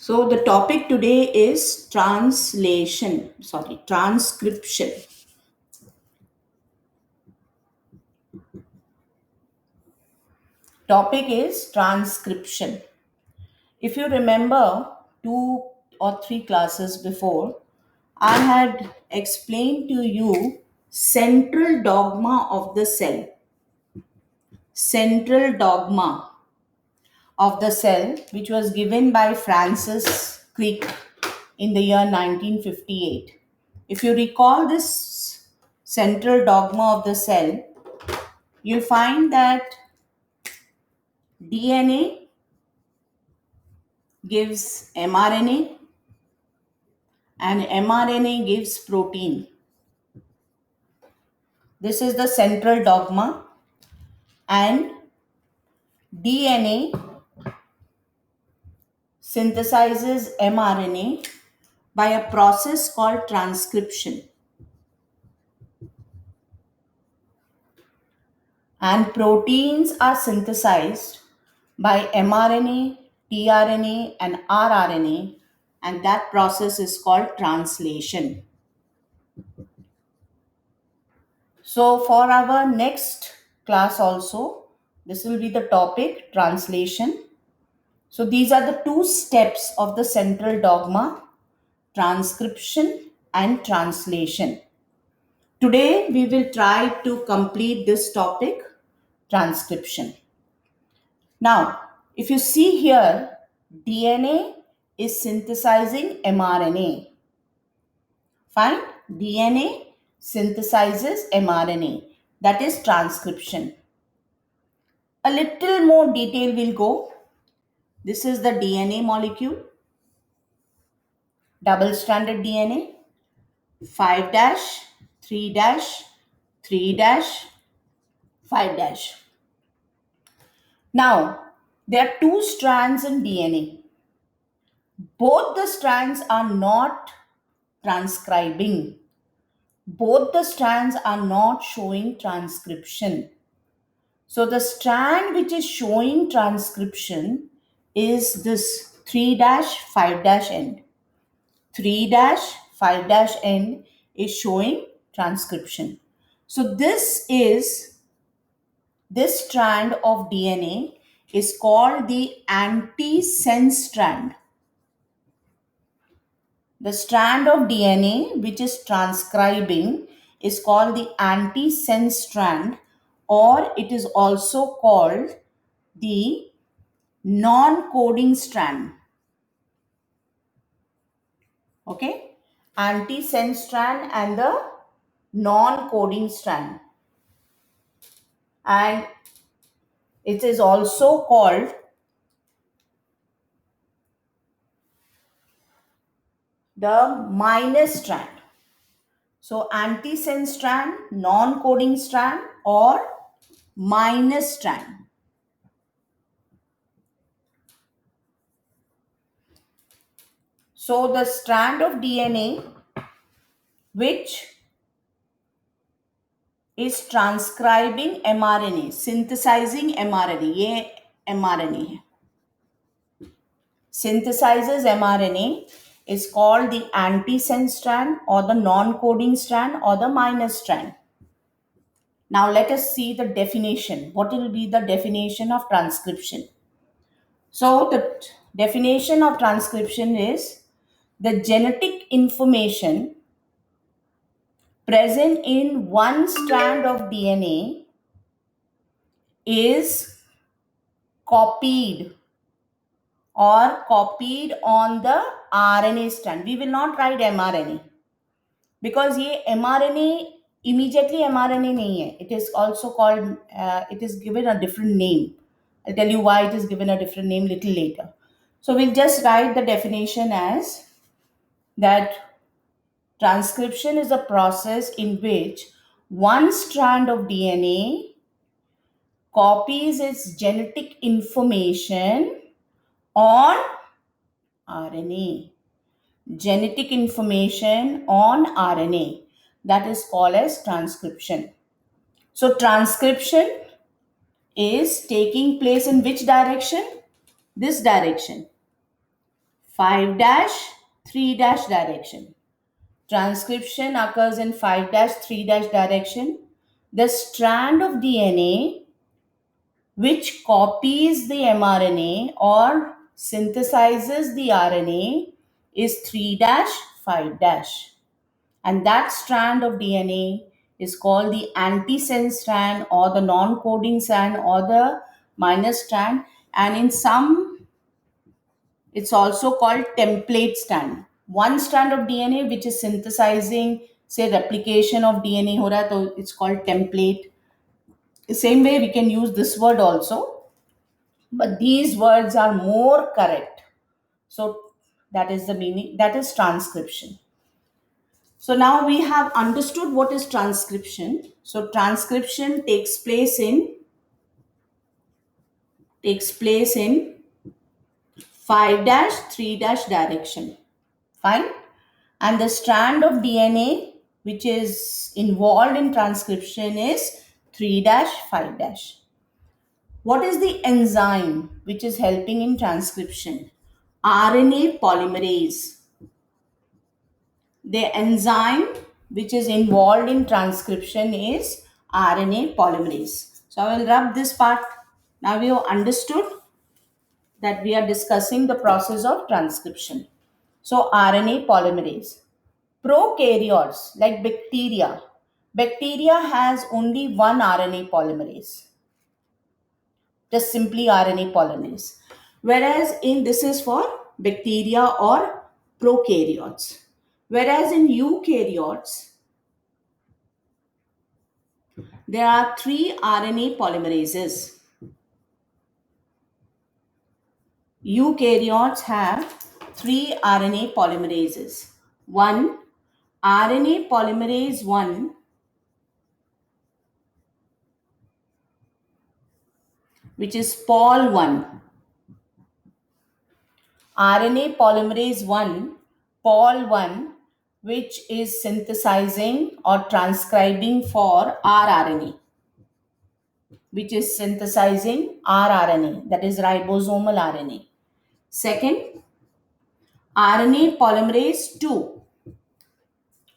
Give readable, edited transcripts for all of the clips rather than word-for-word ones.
So the topic today is transcription. Topic is transcription. If you remember 2 or 3 classes before, I had explained to you central dogma of the cell. Central dogma of the cell, which was given by Francis Crick in the year 1958. If you recall this central dogma of the cell, you'll find that DNA gives mRNA and mRNA gives protein. This is the central dogma, and DNA synthesizes mRNA by a process called transcription. And proteins are synthesized by mRNA, tRNA, and rRNA, and that process is called translation. So, for our next class, also, this will be the topic translation. So, these are the 2 steps of the central dogma: transcription and translation. Today, we will try to complete this topic, transcription. Now, if you see here, DNA is synthesizing mRNA. Fine? DNA synthesizes mRNA. That is transcription. A little more detail will go. This is the DNA molecule, double stranded DNA, 5 dash, 3 dash, 3 dash, 5 dash. Now, there are 2 strands in DNA. Both the strands are not transcribing. Both the strands are not showing transcription. So the strand which is showing transcription is this 3 dash 5 dash end. 3 dash 5 dash end is showing transcription. So this strand of DNA is called the antisense strand. The strand of DNA which is transcribing is called the antisense strand, or it is also called the non-coding strand. Okay? Antisense strand and the non-coding strand. And it is also called the minus strand. So antisense strand, non-coding strand, or minus strand. So the strand of DNA which is transcribing mRNA, synthesizing mRNA, ये mRNA है. Synthesizes mRNA is called the antisense strand or the non-coding strand or the minus strand. Now let us see the definition. What will be the definition of transcription? So the definition of transcription is the genetic information present in one strand of DNA is copied on the RNA strand. We will not write mRNA because ये mRNA immediately mRNA नहीं है. It is also called, it is given a different name. I'll tell you why it is given a different name little later. So we'll just write the definition as that transcription is a process in which one strand of DNA copies its genetic information on RNA. Genetic information on RNA. That is called as transcription. So transcription is taking place in which direction? This direction. 5 dash 3 dash direction. Transcription occurs in 5 dash 3 dash direction. The strand of DNA which copies the mRNA or synthesizes the RNA is 3 dash 5 dash. And that strand of DNA is called the antisense strand or the non coding strand or the minus strand. And in some, it's also called template strand. One strand of DNA which is synthesizing, say, replication of DNA, ho raha hai, so it's called template. The same way we can use this word also, but these words are more correct. So that is the meaning, that is transcription. So now we have understood what is transcription. So transcription takes place in 5 dash 3 dash direction. Fine. And the strand of DNA which is involved in transcription is 3 dash 5 dash. What is the enzyme which is helping in transcription? RNA polymerase. The enzyme which is involved in transcription is RNA polymerase. So I will rub this part. Now we have understood that we are discussing the process of transcription. So RNA polymerase. Prokaryotes like bacteria. Bacteria has only one RNA polymerase. Just simply RNA polymerase. Whereas in this is for bacteria or prokaryotes. Whereas in eukaryotes, there are three RNA polymerases. Eukaryotes have three RNA polymerases. One, RNA polymerase 1, which is Pol 1. RNA polymerase 1, Pol 1, which is synthesizing or transcribing for rRNA, which is synthesizing rRNA, that is ribosomal RNA. Second, RNA polymerase 2.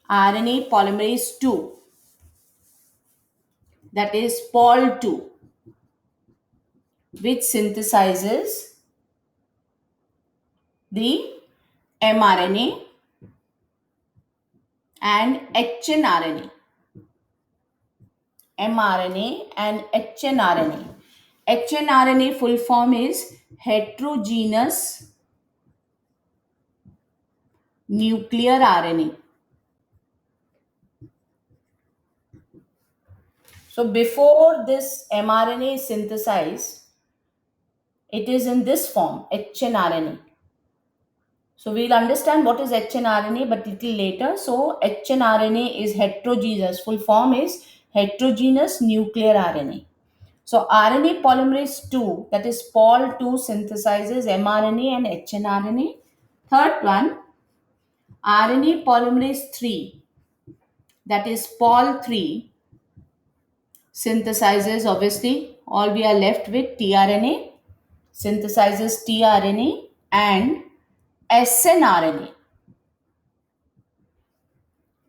RNA polymerase 2, that is Pol 2, which synthesizes the mRNA and hnRNA. mRNA and hnRNA. hnRNA full form is heterogeneous nuclear RNA. So before this mRNA is synthesized, it is in this form, hnRNA. So we'll understand what is hnRNA but little later. So hnRNA is heterogeneous, full form is heterogeneous nuclear RNA. So RNA polymerase 2, that is Pol 2, synthesizes mRNA and hnRNA. Third one, RNA polymerase 3, that is Pol 3, synthesizes, obviously all we are left with tRNA, synthesizes tRNA and snRNA.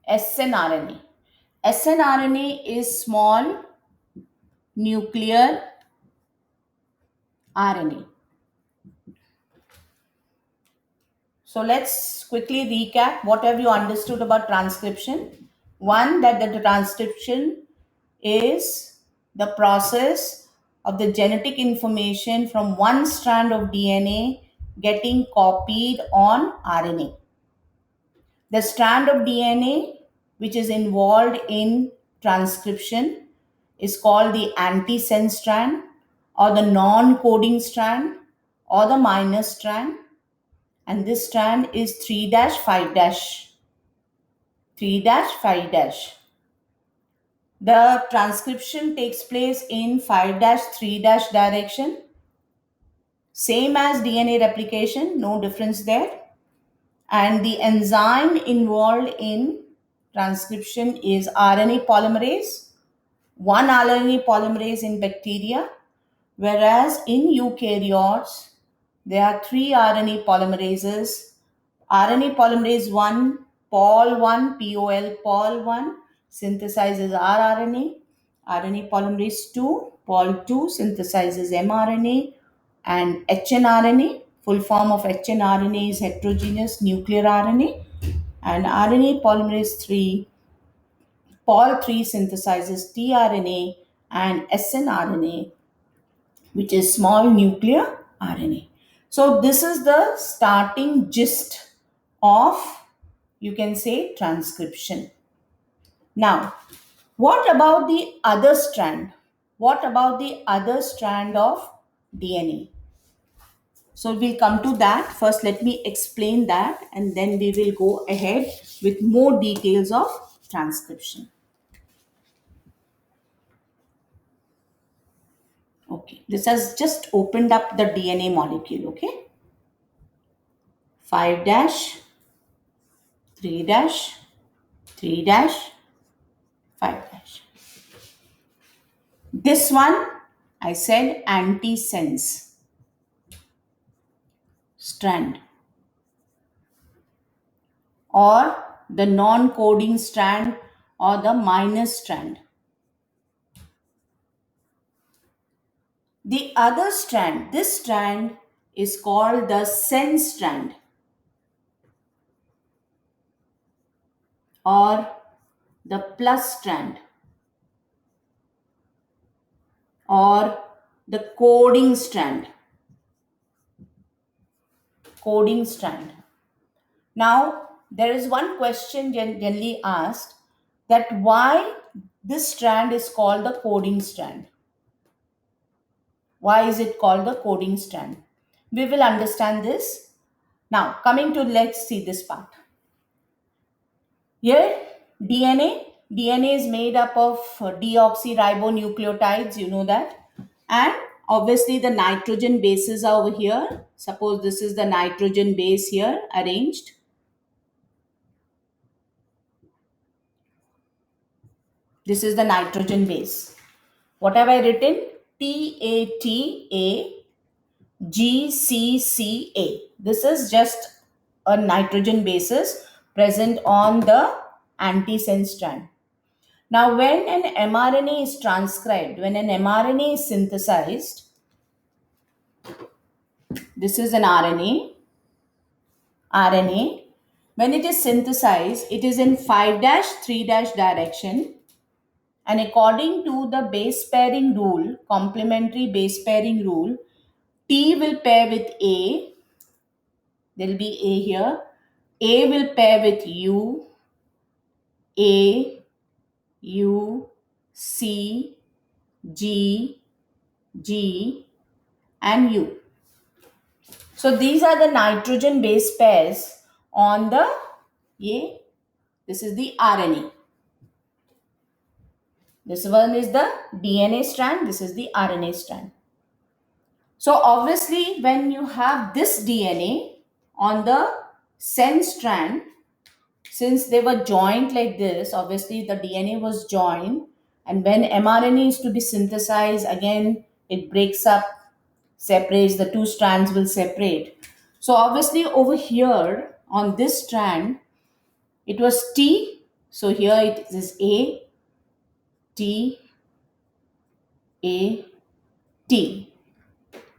snRNA. snRNA is small nuclear RNA. So let's quickly recap what have you understood about transcription. One, that the transcription is the process of the genetic information from one strand of DNA getting copied on RNA. The strand of DNA which is involved in transcription is called the antisense strand or the non-coding strand or the minus strand, and this strand is 3 dash 5 dash. 3 dash 5 dash. The transcription takes place in 5 dash 3 dash direction. Same as DNA replication, no difference there. And the enzyme involved in transcription is RNA polymerase, one RNA polymerase in bacteria, whereas in eukaryotes, there are three RNA polymerases. RNA polymerase 1, Pol 1, Pol 1 synthesizes rRNA. RNA polymerase 2, Pol 2 synthesizes mRNA. And hnRNA, full form of hnRNA is heterogeneous nuclear RNA. And RNA polymerase 3, Pol 3 synthesizes tRNA and snRNA, which is small nuclear RNA. So this is the starting gist of, you can say, transcription. Now, what about the other strand? What about the other strand of DNA? So we'll come to that. First, let me explain that and then we will go ahead with more details of transcription. Okay, this has just opened up the DNA molecule, okay? 5 dash, 3 dash, 3 dash, 5 dash. This one, I said antisense strand or the non-coding strand or the minus strand. The other strand, this strand is called the sense strand or the plus strand or the coding strand. Coding strand. Now, there is one question generally asked, that why this strand is called the coding strand. Why is it called the coding strand? We will understand this. Now, coming to, let's see this part. Here, DNA is made up of deoxyribonucleotides, you know that. And obviously the nitrogen bases are over here. Suppose this is the nitrogen base here arranged. This is the nitrogen base. What have I written? TATAGCCA. This is just a nitrogen basis present on the antisense strand. Now, when an mRNA is transcribed, when an mRNA is synthesized, this is an RNA. When it is synthesized, it is in 5 3 direction. And according to the base pairing rule, complementary base pairing rule, T will pair with A. There will be A here. A will pair with U. A, U, C, G, G, and U. So these are the nitrogen base pairs on the A. This is the RNA. This one is the DNA strand. This is the RNA strand. So obviously when you have this DNA on the sense strand, since they were joined like this, obviously the DNA was joined, and when mRNA is to be synthesized, again it breaks up, separates, the two strands will separate. So obviously over here on this strand, it was T. So here it is A, T, A, T.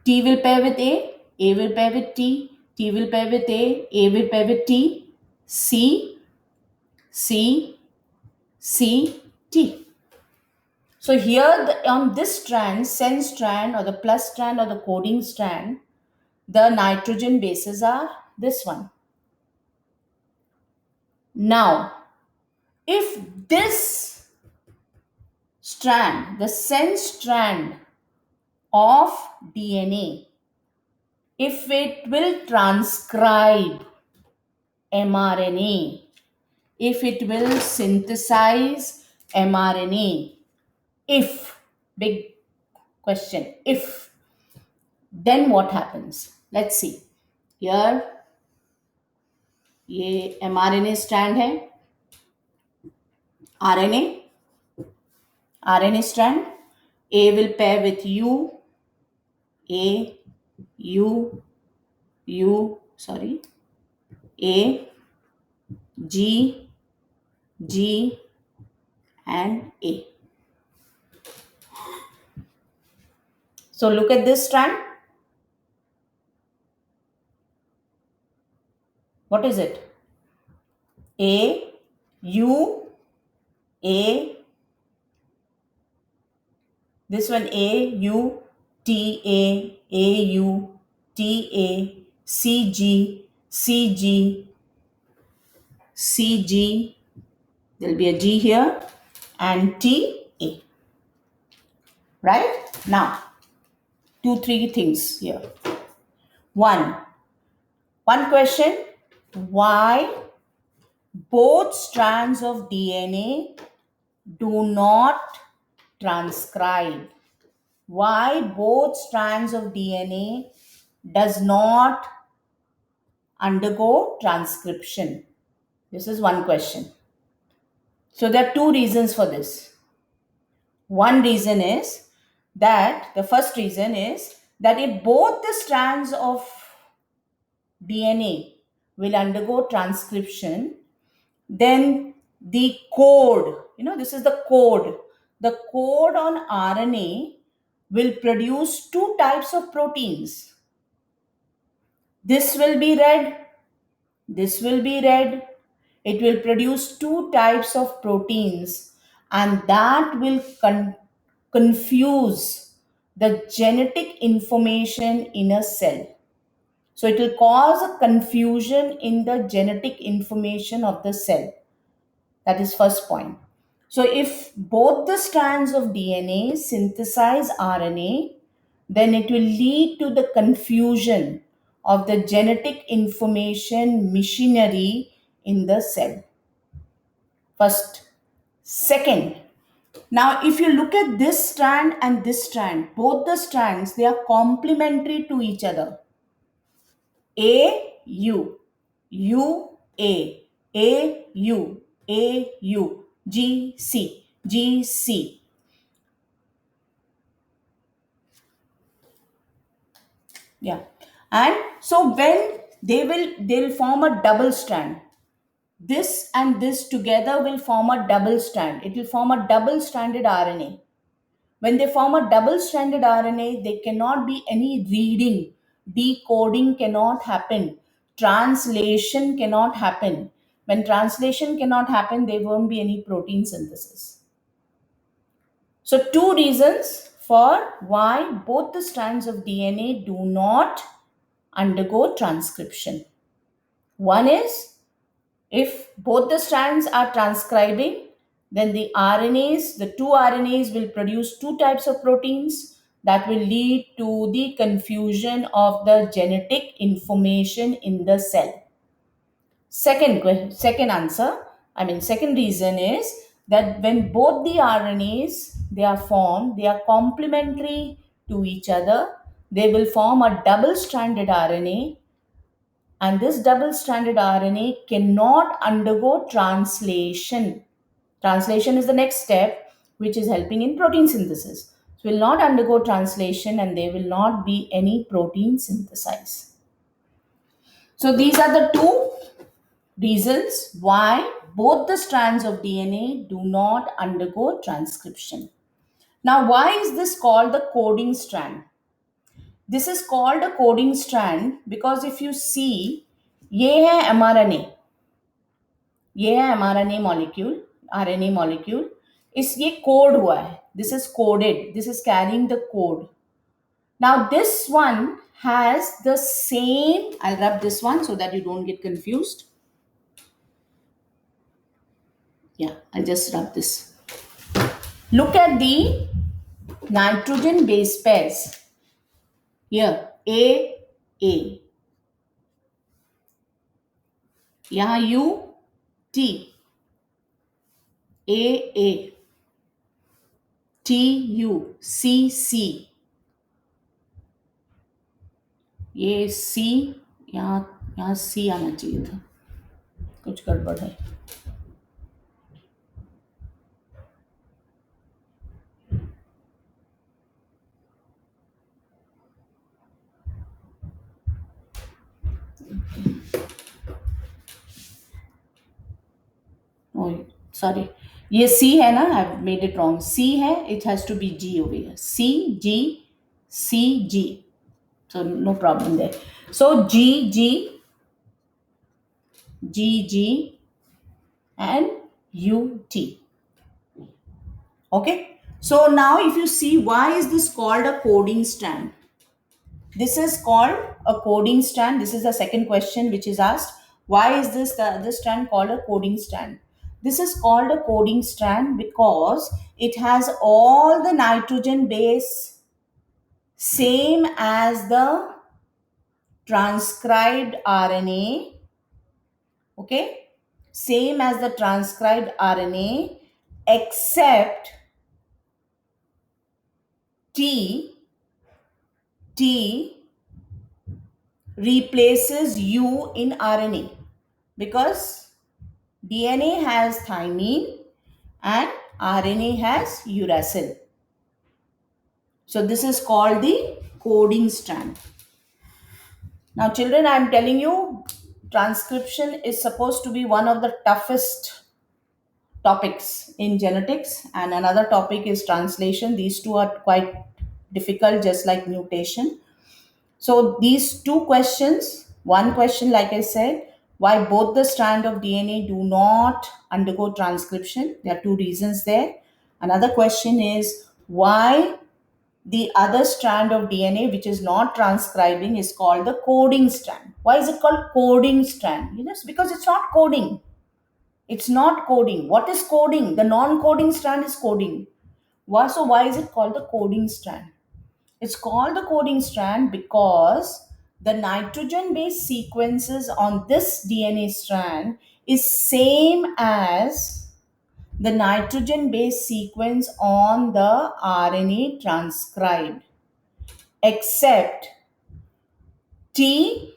T will pair with A will pair with T will pair with A will pair with T, C, C, C, T. So here on this strand, sense strand or the plus strand or the coding strand, the nitrogen bases are this one. Now, if this strand, the sense strand of DNA, if it will transcribe mRNA, if it will synthesize mRNA, if, big question, if, then what happens? Let's see. Here, ये mRNA strand है, RNA strand. A will pair with U, A, U, sorry, A, G, G, and A. So look at this strand. What is it? A, U, A, this one A, U, T, A, U, T, A, C, G, C, G, C, G. There'll be a G here and T, A. Right? Now, two, three things here. One, one question, why both strands of DNA do not transcribe? Why both strands of DNA does not undergo transcription? This is one question. So there are two reasons for this. One reason is that the first reason is that if both the strands of DNA will undergo transcription, then the code, this is the code on RNA will produce two types of proteins. This will be red, this will be red. It will produce two types of proteins, and that will confuse the genetic information in a cell. So it will cause a confusion in the genetic information of the cell. That is first point. So if both the strands of DNA synthesize RNA, then it will lead to the confusion of the genetic information machinery in the cell. First. Second, now if you look at this strand and this strand, both the strands, they are complementary to each other. A, U, U, A, U, A, U, G, C, G, C. Yeah. And so when they'll form a double strand. This and this together will form a double strand. It will form a double stranded RNA. When they form a double stranded RNA, there cannot be any reading, decoding cannot happen, translation cannot happen. When translation cannot happen, there won't be any protein synthesis. So, two reasons for why both the strands of DNA do not undergo transcription. One is, if both the strands are transcribing, then the RNAs, the two RNAs will produce two types of proteins that will lead to the confusion of the genetic information in the cell. Second reason is that when both the RNAs they are formed, they are complementary to each other. They will form a double-stranded RNA, and this double stranded RNA cannot undergo translation. Translation is the next step, which is helping in protein synthesis. So, will not undergo translation and there will not be any protein synthesis. So, these are the two reasons why both the strands of DNA do not undergo transcription. Now, why is this called the coding strand? This is called a coding strand because if you see, ये है mRNA, ये है mRNA molecule, RNA molecule, इस ये code हुआ है, this is coded, this is carrying the code. Now this one has the same, I'll rub this one so that you don't get confused. Yeah, I'll just rub this. Look at the nitrogen base pairs. Here, A. यहाँ U, T. A. TU, C. ये C, यहाँ C आना चाहिए था, कुछ गड़बड़ है. Sorry, ये सी है ना, I made it wrong, C है, it has to be G over here, C G, C G, so no problem there. So G G G G and U T. Okay. So now if you see, why is this called a coding strand? This is called a coding strand. This is the second question which is asked. Why is this strand called a coding strand? This is called a coding strand because it has all the nitrogen base same as the transcribed RNA. Okay, same as the transcribed RNA, except T, T replaces U in RNA because DNA has thymine and RNA has uracil. So this is called the coding strand. Now, children, I am telling you, transcription is supposed to be one of the toughest topics in genetics, and another topic is translation. These two are quite difficult, just like mutation. So these two questions, one question, like I said, why both the strand of DNA do not undergo transcription. There are two reasons there. Another question is why the other strand of DNA, which is not transcribing, is called the coding strand. Why is it called coding strand? You know, it's because it's not coding. It's not coding. What is coding? The non-coding strand is coding. Why? So why is it called the coding strand? It's called the coding strand because the nitrogen base sequences on this DNA strand is same as the nitrogen base sequence on the RNA transcribed, except T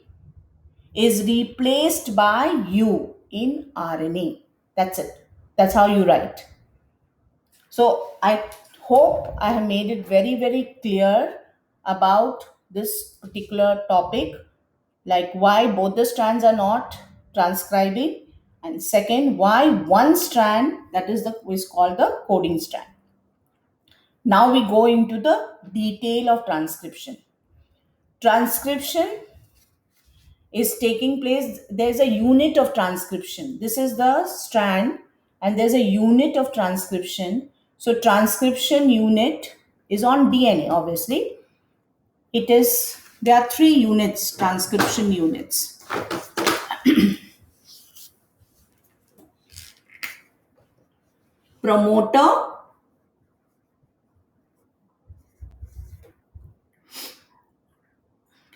is replaced by U in RNA. That's it. That's how you write. So I hope I have made it very, very clear about this particular topic, like why both the strands are not transcribing, and second, why one strand, that is called the coding strand. Now we go into the detail of transcription. Transcription is taking place, there's a unit of transcription. This is the strand, and there's a unit of transcription. So, transcription unit is on DNA, obviously. It is, there are three units, transcription units: promoter,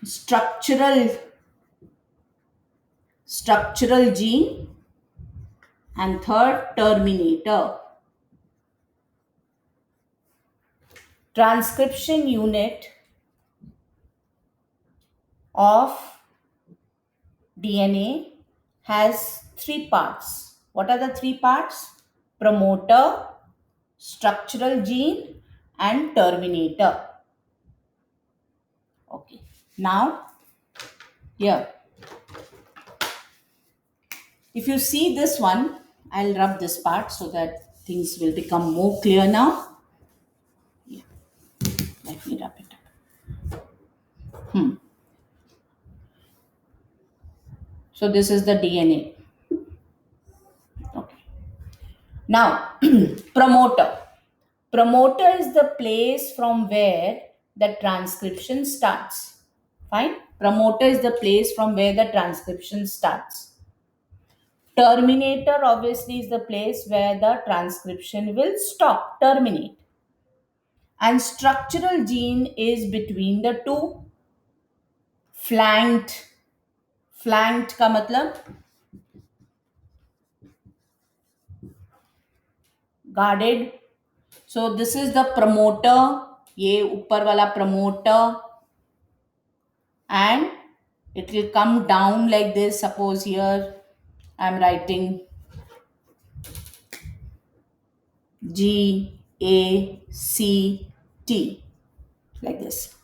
structural, structural gene, and third, terminator. Transcription unit of DNA has three parts. What are the three parts? Promoter, structural gene, and terminator. Okay. Now, here, if you see this one, I'll rub this part so that things will become more clear now. Yeah. Let me rub it up. So this is the DNA. Okay. Now, promoter. Promoter is the place from where the transcription starts. Fine. Promoter is the place from where the transcription starts. Terminator obviously is the place where the transcription will stop, terminate. And structural gene is between the two. Flanked. Flanked का मतलब guarded. So this is the promoter. ये ऊपर वाला promoter, and it will come down like this. Suppose here I am writing G A C T like this.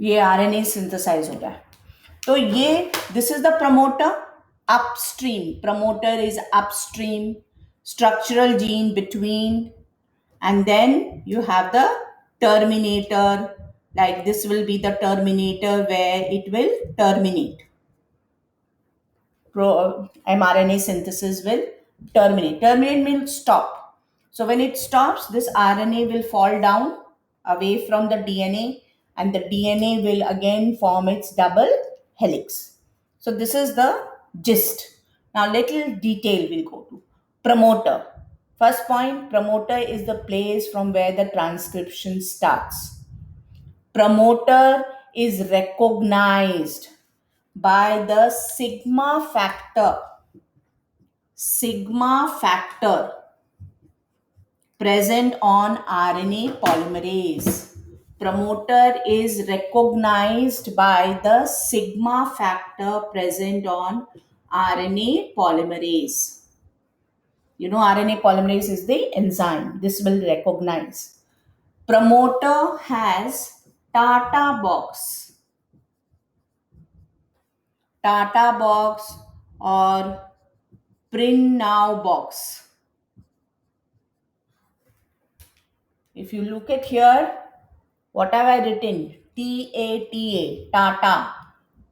ये RNA synthesise हो रहा है। तो ये this is the promoter upstream, promoter is upstream, structural gene between, and then you have the terminator, like this will be the terminator where it will terminate. mRNA synthesis will terminate. Terminate means stop. So when it stops, this RNA will fall down away from the DNA, and the DNA will again form its double helix. So this is the gist. Now little detail we'll go to. Promoter. First point, promoter is the place from where the transcription starts. Promoter is recognized by the sigma factor present on RNA polymerase. Promoter is recognized by the sigma factor present on RNA polymerase. You know, RNA polymerase is the enzyme. This will recognize. Promoter has Tata box or print now box. If you look at here, what have I written? TATA, Tata,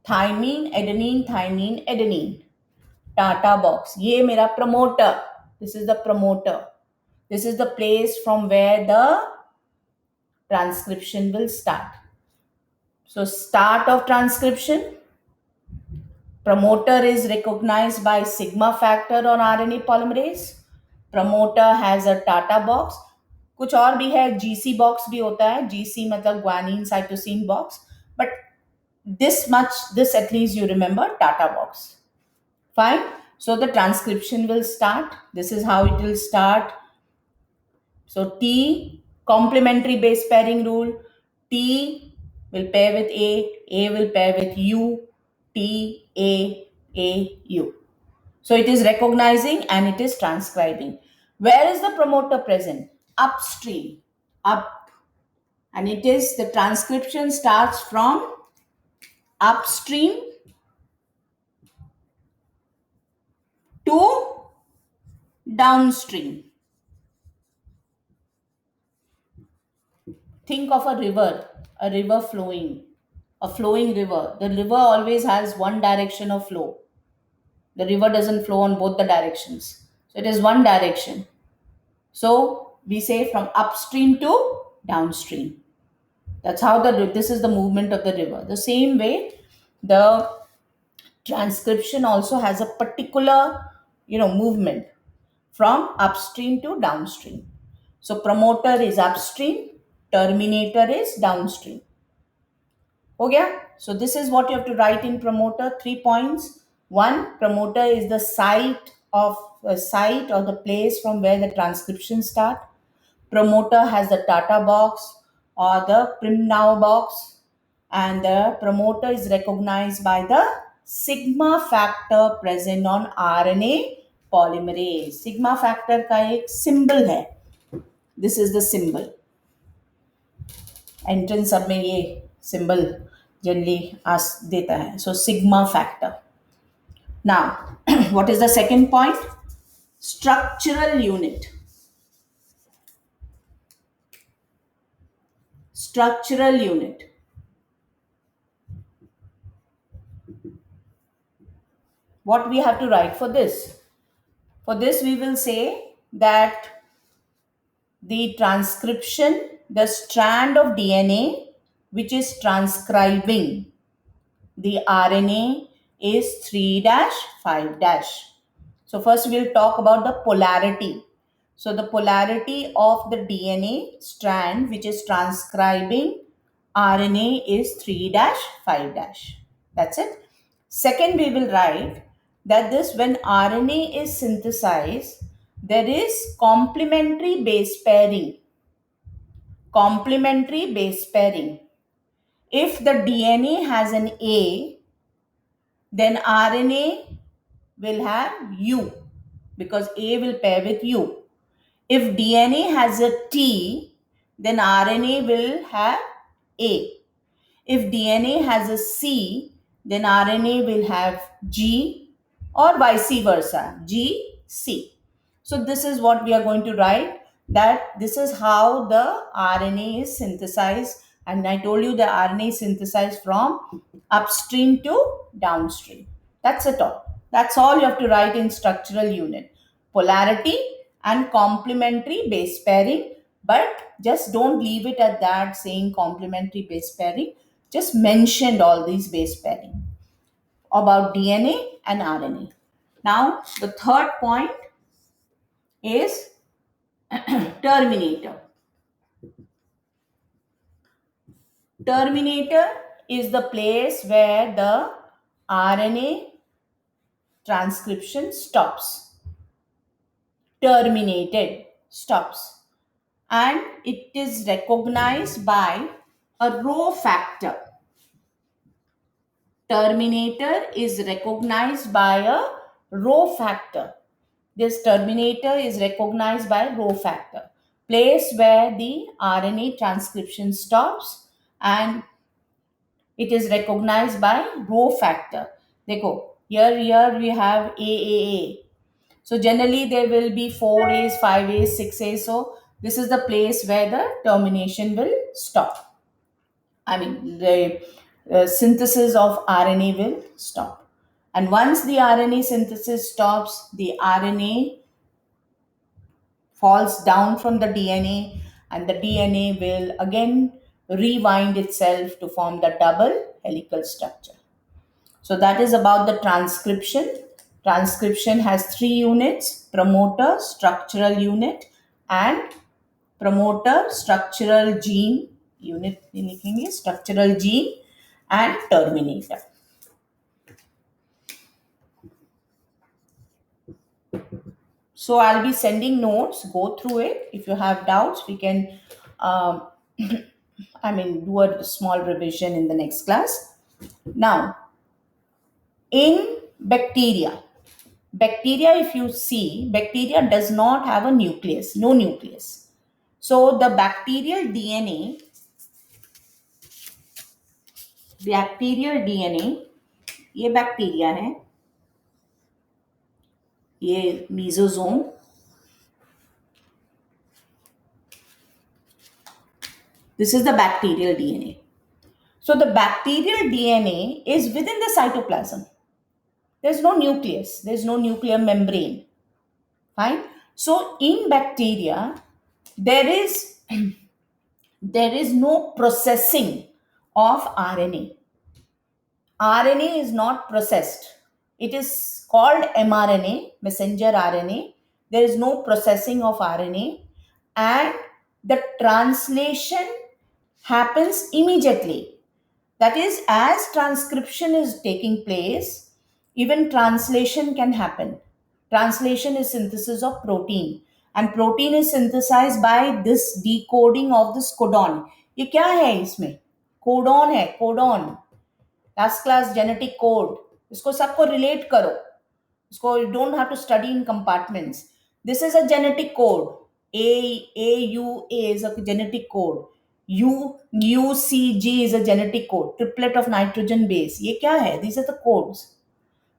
thymine, adenine. Tata box. ये मेरा promoter. This is the promoter. This is the place from where the transcription will start. So start of transcription, promoter is recognized by sigma factor on RNA polymerase. Promoter has a Tata box. कुछ और भी है, GC box भी होता है. GC मतलब guanine cytosine box. But this much, this at least you remember, Tata box. Fine. So the transcription will start. This is how it will start. So T, complementary base pairing rule. T will pair with A will pair with U, T, A, U. So it is recognizing and it is transcribing. Where is the promoter present? Upstream, up. And it is, the transcription starts from upstream to downstream. Think of a river flowing, a flowing river. The river always has one direction of flow. The river doesn't flow on both the directions. So it is one direction. So we say from upstream to downstream. That's how this is the movement of the river. The same way, the transcription also has a particular, movement from upstream to downstream. So promoter is upstream, terminator is downstream. Okay? So this is what you have to write in promoter. 3 points. One, promoter is the site or the place from where the transcription start. Promoter has the Tata box or the Primnow box, and the promoter is recognized by the sigma factor present on RNA polymerase. Sigma factor का एक symbol है. This is the symbol. Entrance सब में ये symbol generally देता है. So sigma factor. Now, what is the second point? Structural unit. Structural unit. What we have to write for this? For this, we will say that the transcription, the strand of DNA which is transcribing the RNA is 3 5 So first we'll talk about the polarity. So the polarity of the DNA strand which is transcribing RNA is 3 5 That's it. Second, we will write that this, when RNA is synthesized, there is complementary base pairing. Complementary base pairing. If the DNA has an A, then RNA will have U because A will pair with U. If DNA has a T, then RNA will have A. If DNA has a C, then RNA will have G, or vice versa, G, C. So this is what we are going to write, that this is how the RNA is synthesized. And I told you the RNA is synthesized from upstream to downstream. That's it all. That's all you have to write in structural unit. Polarity and complementary base pairing, but just don't leave it at that saying complementary base pairing. Just mentioned all these base pairing about DNA and RNA. Now, the third point is terminator. Terminator is the place where the RNA transcription stops. Terminated, stops. And it is recognized by a row factor. Terminator is recognized by a row factor. This terminator is recognized by row factor, place where the RNA transcription stops, and it is recognized by row factor. Dekho, here we have AAA. So generally there will be 4 A's, 5 A's, 6 A's. So this is the place where the termination will stop. I mean, the synthesis of RNA will stop. And once the RNA synthesis stops, the RNA falls down from the DNA, and the DNA will again rewind itself to form the double helical structure. So that is about the transcription. Transcription has three units: promoter, structural unit, and promoter, structural gene unit, लिखेंगे structural gene, and terminator. So I'll be sending notes, go through it. If you have doubts, we can do a small revision in the next class. Now, in bacteria, if you see, bacteria does not have a nucleus, no nucleus. So the bacterial DNA, ये bacteria है, ये mesosome, this is the bacterial DNA. So the bacterial DNA is within the cytoplasm. There's no nucleus, there's no nuclear membrane. Fine. So in bacteria, there is no processing of RNA. RNA is not processed. It is called mRNA, messenger RNA. There is no processing of RNA, and the translation happens immediately. That is, as transcription is taking place, even translation can happen. Translation is synthesis of protein, and protein is synthesized by this decoding of this codon. ये क्या है इसमें? Codon है, codon, last class genetic code. इसको सबको relate करो. इसको you don't have to study in compartments. This is a genetic code. AUA is a genetic code. UCG is a genetic code. Triplet of nitrogen base. ये क्या है? These are the codes.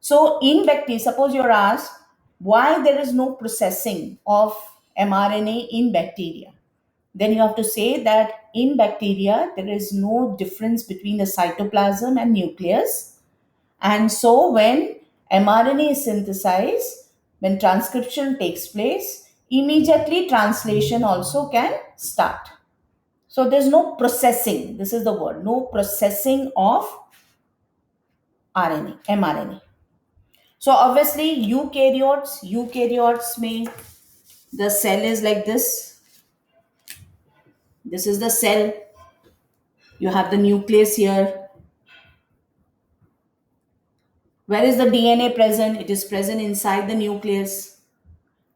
So in bacteria, suppose you're asked why there is no processing of mRNA in bacteria, then you have to say that in bacteria there is no difference between the cytoplasm and nucleus. And so when mRNA is synthesized, when transcription takes place, immediately translation also can start. So there's no processing. This is the word, no processing of RNA, mRNA. So obviously eukaryotes may, the cell is like this. This is the cell. You have the nucleus here. Where is the DNA present? It is present inside the nucleus.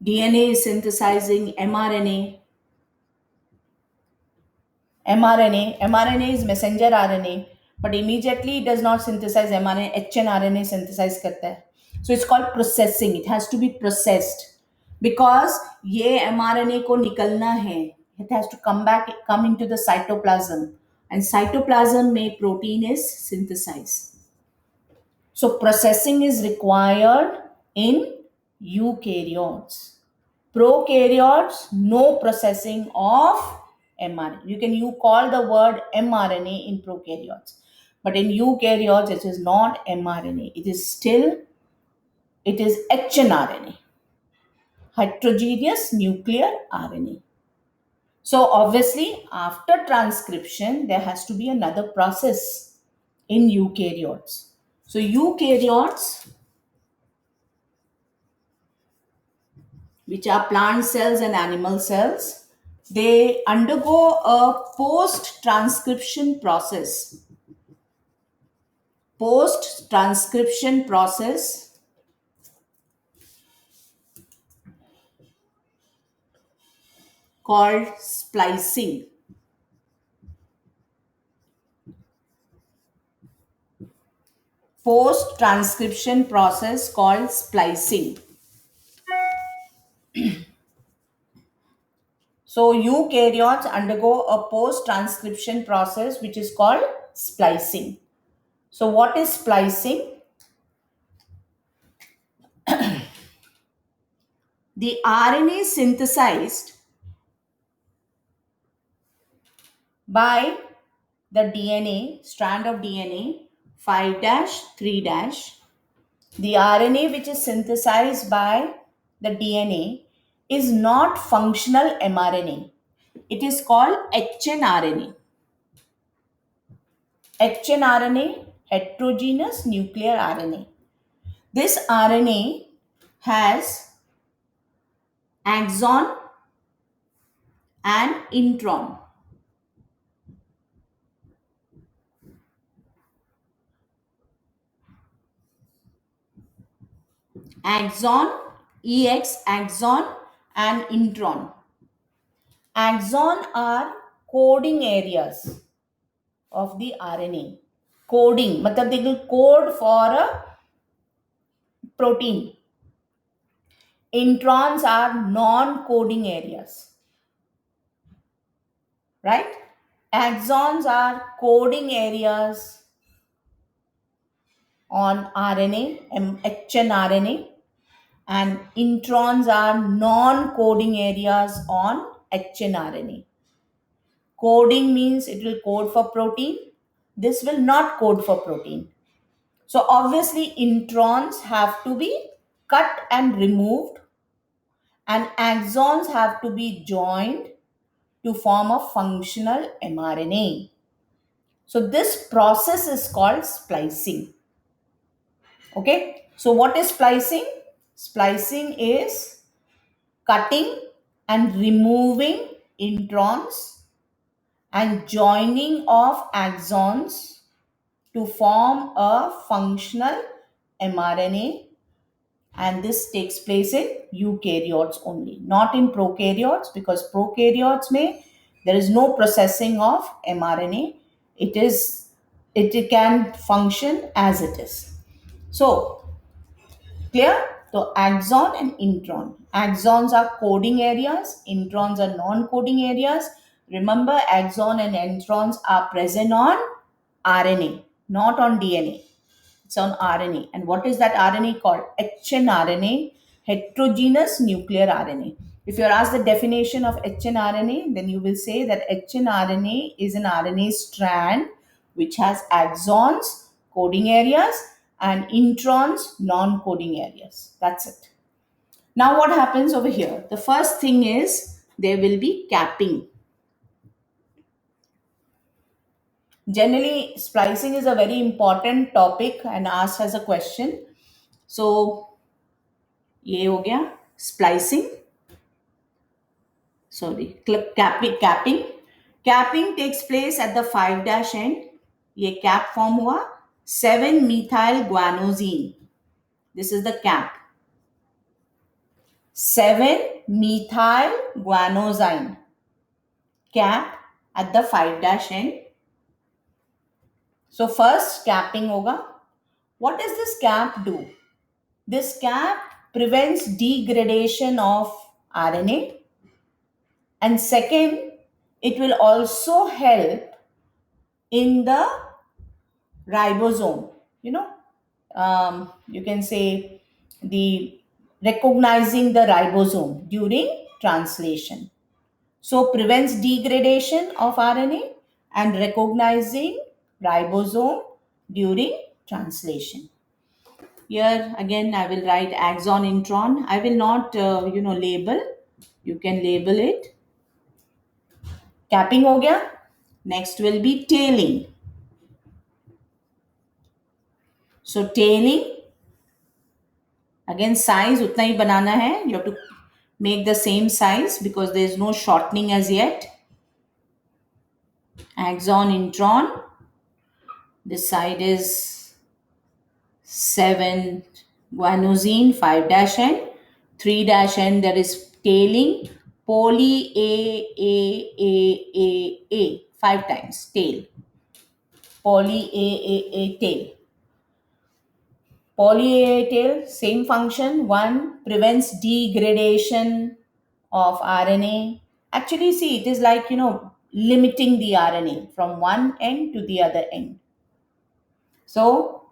DNA is synthesizing mRNA. mRNA is messenger RNA, but immediately it does not synthesize mRNA. HNRNA synthesize करता है. So it's called processing. It has to be processed because ये mRNA को निकलना है. It has to come into the cytoplasm. and cytoplasm में protein is synthesized. So processing is required in eukaryotes. Prokaryotes, no processing of mRNA. You call the word mRNA in prokaryotes, but in eukaryotes it is not mRNA. It is hnRNA, heterogeneous nuclear RNA. So obviously, after transcription, there has to be another process in eukaryotes. So eukaryotes, which are plant cells and animal cells, they undergo a post transcription process. Post transcription process called splicing. Post transcription process called splicing. So eukaryotes undergo a post transcription process which is called splicing. So what is splicing? The RNA synthesized by the DNA, strand of DNA 5 3 the RNA which is synthesized by the DNA is not functional mRNA. It is called hnRNA. hnRNA, heterogeneous nuclear RNA. This RNA has axon and intron. Axon, axon and intron. Axon are coding areas of the RNA. Coding, matlab they will code for a protein. Introns are non-coding areas. Right? Axons are coding areas on RNA, hnRNA, and introns are non-coding areas on hnRNA. Coding means it will code for protein. This will not code for protein. So obviously introns have to be cut and removed, and axons have to be joined to form a functional mRNA. So this process is called splicing. Okay, so what is splicing? Splicing is cutting and removing introns and joining of axons to form a functional mRNA, and this takes place in eukaryotes only, not in prokaryotes, because prokaryotes there is no processing of mRNA. It can function as it is. So clear? So axon and intron. Axons are coding areas, introns are non-coding areas. Remember, axon and introns are present on RNA, not on DNA. It's on RNA. And what is that RNA called? hnRNA, heterogeneous nuclear RNA. If you're asked the definition of hnRNA, then you will say that hnRNA is an RNA strand which has axons, coding areas, and introns, non-coding areas. That's it. Now what happens over here? The first thing is there will be capping. Generally, splicing is a very important topic and asked as a question. So, ये हो गया splicing. Sorry, capping. Capping takes place at the 5' end. ये cap form हुआ 7-methyl guanosine. This is the cap. 7-methyl guanosine cap at the 5' end. So first capping होगा. What does this cap do? This cap prevents degradation of RNA, and second, it will also help in the ribosome. You know, you can say the recognizing the ribosome during translation. So prevents degradation of RNA and recognizing ribosome during translation. Here again, I will write axon intron. I will not, label. You can label it. Capping हो गया. Next will be tailing. So tailing, again size उतना ही बनाना है. You have to make the same size because there is no shortening as yet. Axon intron. This side is 7 guanosine 5 dash N. 3 dash N, there is tailing. Poly A 5 times tail. Poly A tail. Poly A tail, same function. One prevents degradation of RNA. Actually, see, it is like, limiting the RNA from one end to the other end. So,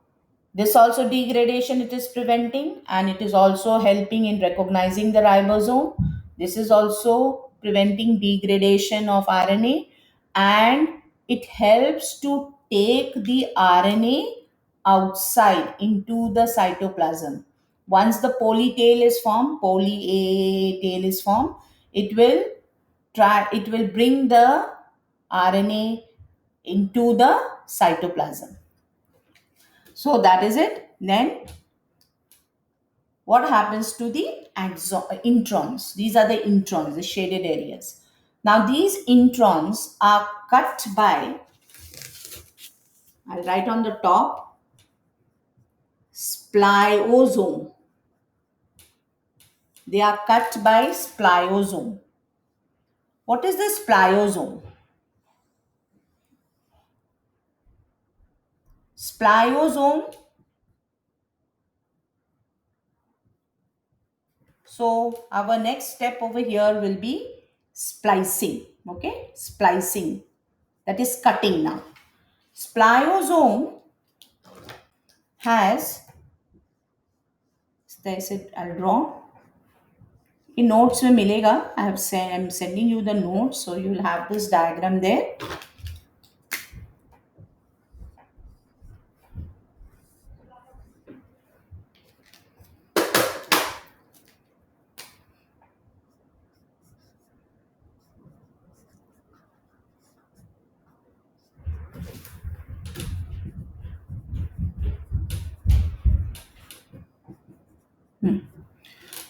this also degradation it is preventing, and it is also helping in recognizing the ribosome. This is also preventing degradation of RNA, and it helps to take the RNA outside into the cytoplasm. Once the poly tail is formed, poly A tail is formed, it will bring the RNA into the cytoplasm. So that is it. Then what happens to the introns? These are the introns, the shaded areas. Now these introns are cut by, I'll write on the top, spliosome. They are cut by spliosome. What is the spliosome? Spliosome. So our next step over here will be splicing. Okay, splicing. That is cutting now. Spliosome has, I said I'll draw. In notes में मिलेगा. I'm sending you the notes, so you'll have this diagram there.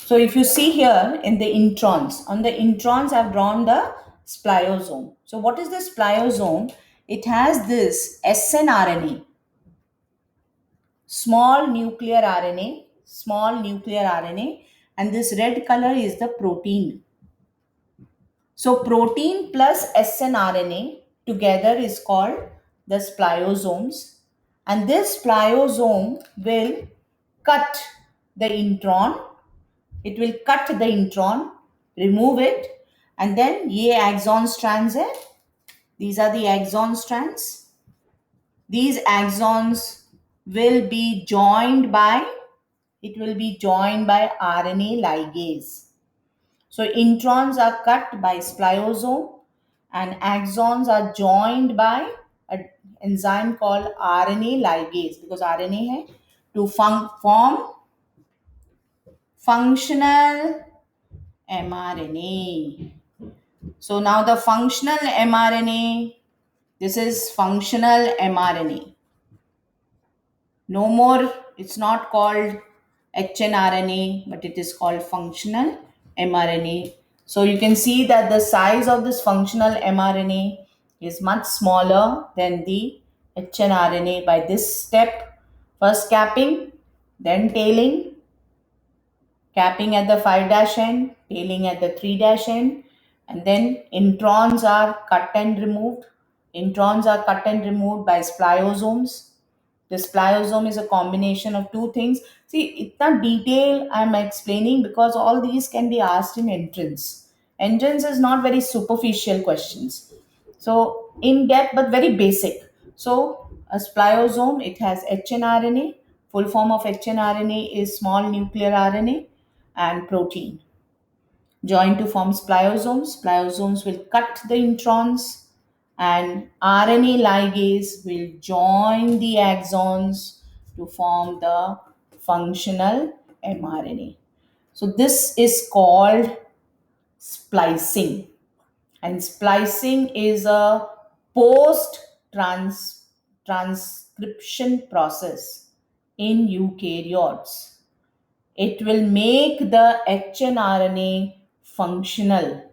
So if you see here in the introns, on the introns I've drawn the spliosome. So what is the spliosome? It has this snRNA, small nuclear RNA, and this red color is the protein. So protein plus snRNA together is called the spliosomes, and this spliosome will cut the intron. It will cut the intron, remove it, and then ये axon strands है. These are the axon strands. These axons will be joined by, RNA ligase. So introns are cut by spliosome and axons are joined by an enzyme called RNA ligase, because RNA है to form functional mRNA. So now the functional mRNA, this is functional mRNA. No more, it's not called hnRNA, but it is called functional mRNA. So you can see that the size of this functional mRNA is much smaller than the hnRNA by this step. First capping, then tailing, capping at the 5 dash end, tailing at the 3 dash end, and then introns are cut and removed. Introns are cut and removed by spliosomes. The spliosome is a combination of two things. See, itna detail I'm explaining because all these can be asked in entrance. Entrance is not very superficial questions. So in depth but very basic. So a spliosome, it has hnRNA. Full form of hnRNA is small nuclear RNA and protein. Join to form spliosomes. Spliosomes will cut the introns, and RNA ligase will join the axons to form the functional mRNA. So this is called splicing. And splicing is a post transcription process in eukaryotes. It will make the hnRNA functional.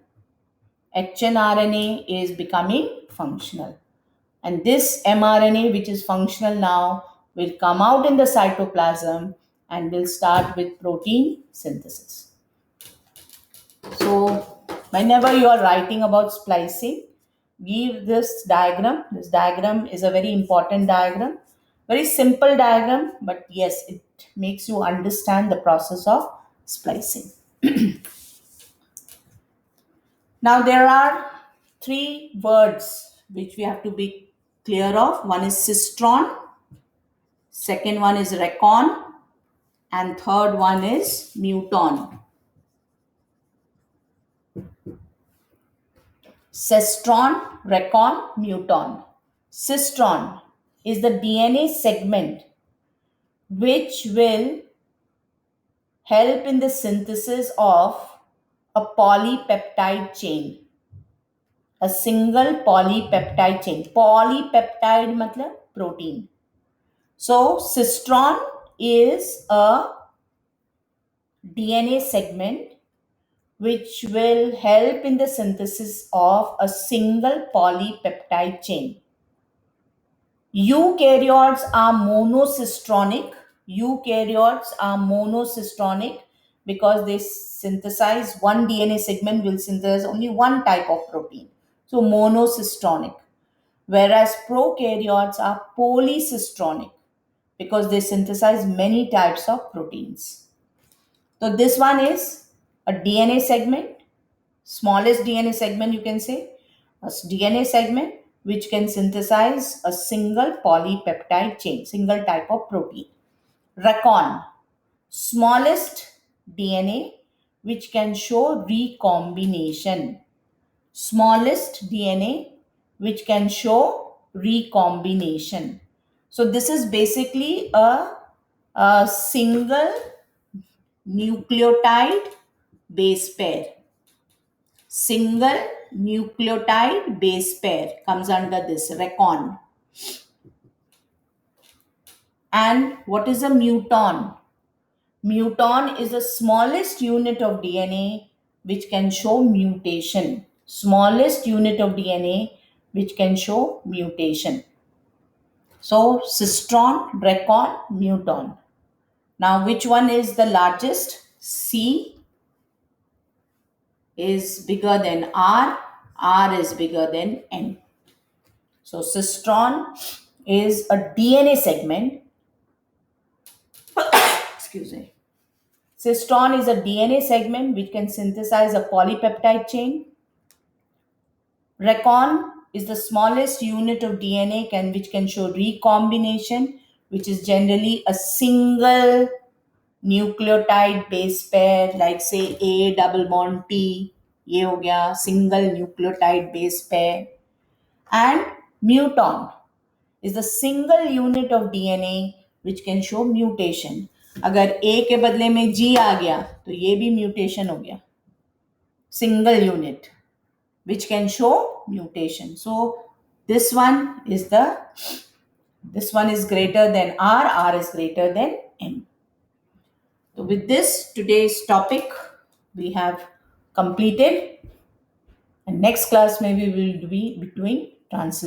hnRNA is becoming functional. And this mRNA, which is functional now, will come out in the cytoplasm and will start with protein synthesis. So, whenever you are writing about splicing, give this diagram. This diagram is a very important diagram, very simple diagram, but yes, it makes you understand the process of splicing. Now, there are three words which we have to be clear of. One is cistron, second one is recon, and third one is muton. Cistron, recon, muton. Cistron is the DNA segment which will help in the synthesis of a polypeptide chain. A single polypeptide chain. Polypeptide matlab protein. So cistron is a DNA segment which will help in the synthesis of a single polypeptide chain. Eukaryotes are monocistronic. Eukaryotes are monocistronic because they synthesize one DNA segment will synthesize only one type of protein. So monocistronic. Whereas prokaryotes are polycistronic because they synthesize many types of proteins. So this one is a DNA segment, smallest DNA segment you can say, a DNA segment which can synthesize a single polypeptide chain, single type of protein. Recon, smallest DNA which can show recombination. Smallest DNA which can show recombination. So this is basically a single nucleotide base pair. Single nucleotide base pair comes under this recon. And what is a muton? Muton is the smallest unit of DNA which can show mutation. Smallest unit of DNA which can show mutation. So cistron, recon, muton. Now which one is the largest? C is bigger than R is bigger than N. So cistron is a DNA segment. Excuse me. Cistron is a DNA segment which can synthesize a polypeptide chain. Recon is the smallest unit of DNA which can show recombination, which is generally a single nucleotide base pair, like say A double bond T, ये हो गया single nucleotide base pair. And muton is the single unit of DNA which can show mutation. अगर A के बदले में G आ गया तो ये भी mutation हो गया. Single unit which can show mutation. So this one is greater than R is greater than N. So with this, today's topic we have completed. And next class maybe we will be between translation.